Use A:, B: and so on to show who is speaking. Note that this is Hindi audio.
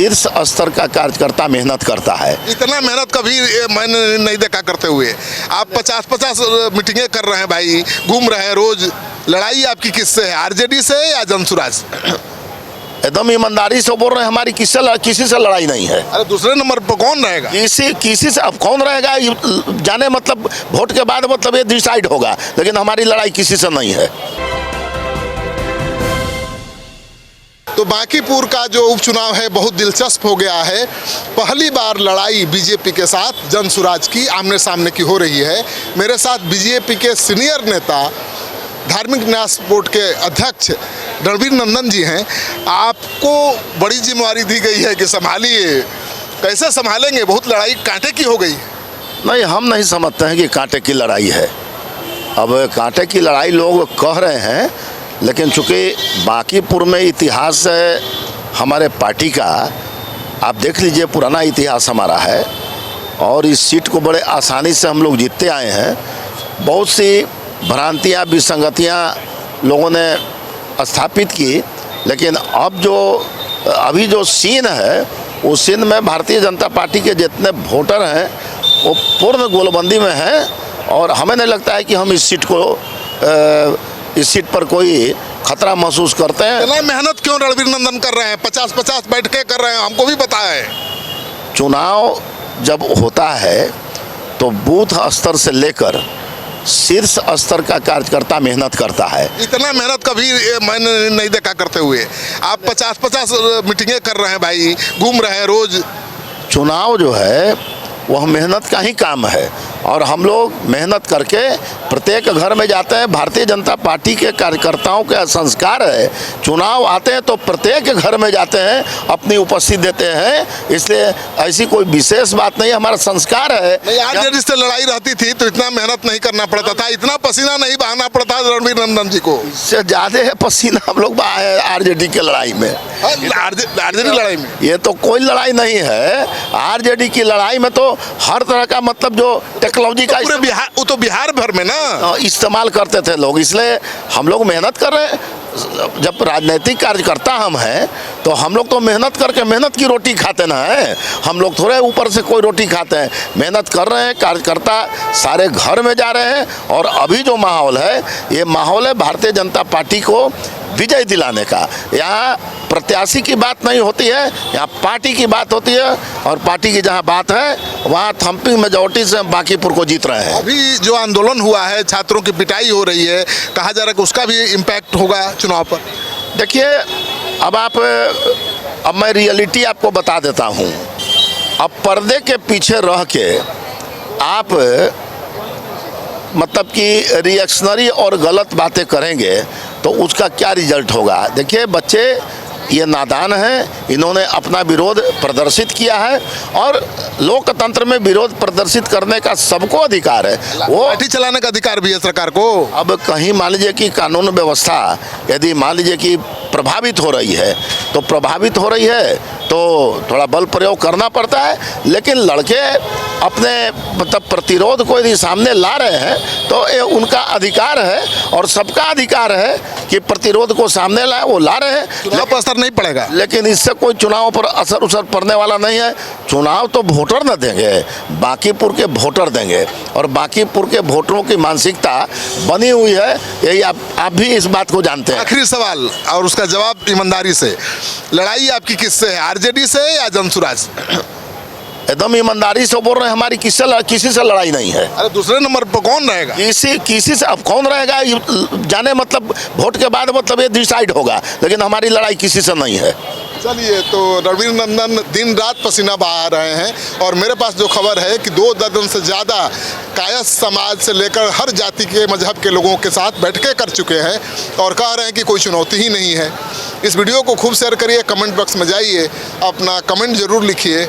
A: शीर्ष स्तर का कार्यकर्ता मेहनत करता है।
B: इतना मेहनत कभी मैंने नहीं देखा करते हुए। आप 50-50 मीटिंगें कर रहे हैं भाई, घूम रहे हैं रोज। लड़ाई आपकी किससे है, आरजेडी से या जनसुराज?
A: एकदम ईमानदारी से बोल रहे हैं, हमारी किसी से लड़ाई नहीं है।
B: अरे दूसरे नंबर पर कौन रहेगा?
A: किसी से अब कौन रहेगा जाने, मतलब वोट के बाद मतलब ये डिसाइड होगा, लेकिन हमारी लड़ाई किसी से नहीं है।
B: तो बांकीपुर का जो उपचुनाव है बहुत दिलचस्प हो गया है। पहली बार लड़ाई बीजेपी के साथ जनसुराज की आमने सामने की हो रही है। मेरे साथ बीजेपी के सीनियर नेता, धार्मिक न्यास बोर्ड के अध्यक्ष रणवीर नंदन जी हैं। आपको बड़ी जिम्मेवारी दी गई है कि संभालिए, कैसे संभालेंगे? बहुत लड़ाई कांटे की हो गई।
A: नहीं, हम नहीं समझते हैं कि कांटे की लड़ाई है। अब कांटे की लड़ाई लोग कह रहे हैं, लेकिन चूँकि बांकीपुर में इतिहास है हमारे पार्टी का, आप देख लीजिए पुराना इतिहास हमारा है, और इस सीट को बड़े आसानी से हम लोग जीतते आए हैं। बहुत सी भ्रांतियाँ, विसंगतियाँ लोगों ने स्थापित की, लेकिन अभी जो सीन है उस सीन में भारतीय जनता पार्टी के जितने वोटर हैं वो पूर्ण गोलबंदी में हैं, और हमें नहीं लगता है कि हम इस सीट पर कोई खतरा महसूस करते हैं।
B: इतना मेहनत क्यों रणवीर नंदन कर रहे हैं? 50-50 बैठकें कर रहे हैं, हमको भी पता है।
A: चुनाव जब होता है तो बूथ स्तर से लेकर शीर्ष स्तर का कार्यकर्ता मेहनत करता है।
B: इतना मेहनत कभी मैंने नहीं देखा करते हुए। आप 50-50 मीटिंगें कर रहे हैं भाई, घूम रहे हैं रोज।
A: चुनाव जो है वह मेहनत का ही काम है, और हम लोग मेहनत करके प्रत्येक घर में जाते हैं। भारतीय जनता पार्टी के कार्यकर्ताओं का संस्कार है, चुनाव आते हैं तो प्रत्येक घर में जाते हैं, अपनी उपस्थिति देते हैं। इसलिए ऐसी कोई विशेष बात नहीं, हमारा संस्कार है।
B: आरजेडी से लड़ाई रहती थी तो इतना मेहनत नहीं करना पड़ता था, इतना पसीना नहीं बहाना पड़ता रणवीर नंदन जी को।
A: इससे ज़्यादा है पसीना हम लोग बहाए हैं आरजेडी के लड़ाई में।
B: आरजेडी लड़ाई में
A: ये तो कोई लड़ाई नहीं है। आरजेडी की लड़ाई में तो हर तरह का, मतलब जो टेक्नोलॉजी का
B: पूरे बिहार, वो तो बिहार भर में ना
A: इस्तेमाल करते थे लोग, इसलिए हम लोग मेहनत कर रहे हैं। जब राजनीतिक कार्यकर्ता हम हैं तो हम लोग तो मेहनत करके मेहनत की रोटी खाते ना हैं। हम लोग थोड़े ऊपर से कोई रोटी खाते हैं, मेहनत कर रहे हैं। कार्यकर्ता सारे घर में जा रहे हैं, और अभी जो माहौल है ये माहौल है भारतीय जनता पार्टी को विजय दिलाने का। यहाँ प्रत्याशी की बात नहीं होती है, यहाँ पार्टी की बात होती है, और पार्टी की जहाँ बात है वहाँ थम्पिंग मेजॉरिटी से हम बांकीपुर को जीत रहे हैं।
B: अभी जो आंदोलन हुआ है, छात्रों की पिटाई हो रही है, कहा जा रहा है कि उसका भी इम्पैक्ट होगा चुनाव पर।
A: देखिए, अब मैं रियलिटी आपको बता देता हूँ। अब पर्दे के पीछे रह के आप मतलब कि रिएक्शनरी और गलत बातें करेंगे तो उसका क्या रिजल्ट होगा? देखिए, बच्चे ये नादान हैं, इन्होंने अपना विरोध प्रदर्शित किया है, और लोकतंत्र में विरोध प्रदर्शित करने का सबको अधिकार है। वो
B: लाठी चलाने का अधिकार भी है सरकार को।
A: अब कहीं मान लीजिए कि कानून व्यवस्था यदि मान लीजिए कि प्रभावित हो रही है तो थोड़ा बल प्रयोग करना पड़ता है, लेकिन लड़के अपने मतलब प्रतिरोध को यदि सामने ला रहे हैं तो ये उनका अधिकार है, और सबका अधिकार है कि प्रतिरोध को सामने लाए, वो ला रहे हैं।
B: चुनाव पर असर नहीं पड़ेगा,
A: लेकिन इससे कोई चुनाव पर असर पड़ने वाला नहीं है। चुनाव तो वोटर न देंगे, बांकीपुर के वोटर देंगे, और बांकीपुर के वोटरों की मानसिकता बनी हुई है, यही आप भी इस बात को जानते हैं।
B: आखिरी सवाल और उसका जवाब ईमानदारी से, लड़ाई आपकी किससे है, आरजेडी से या जनसुराज?
A: एकदम ईमानदारी से बोल रहे हैं, हमारी किसी से लड़ाई नहीं है।
B: अरे दूसरे नंबर पर कौन रहेगा?
A: किसी से अब कौन रहेगा जाने, मतलब वोट के बाद मतलब ये डिसाइड होगा, लेकिन हमारी लड़ाई किसी से नहीं है।
B: चलिए, तो रणवीर नंदन दिन रात पसीना बहा रहे हैं, और मेरे पास जो खबर है कि 2 दर्जन से ज़्यादा कायस्थ समाज से लेकर हर जाति के मजहब के लोगों के साथ बैठकें कर चुके हैं, और कह रहे हैं कि कोई चुनौती ही नहीं है। इस वीडियो को खूब शेयर करिए, कमेंट बॉक्स में जाइए, अपना कमेंट ज़रूर लिखिए।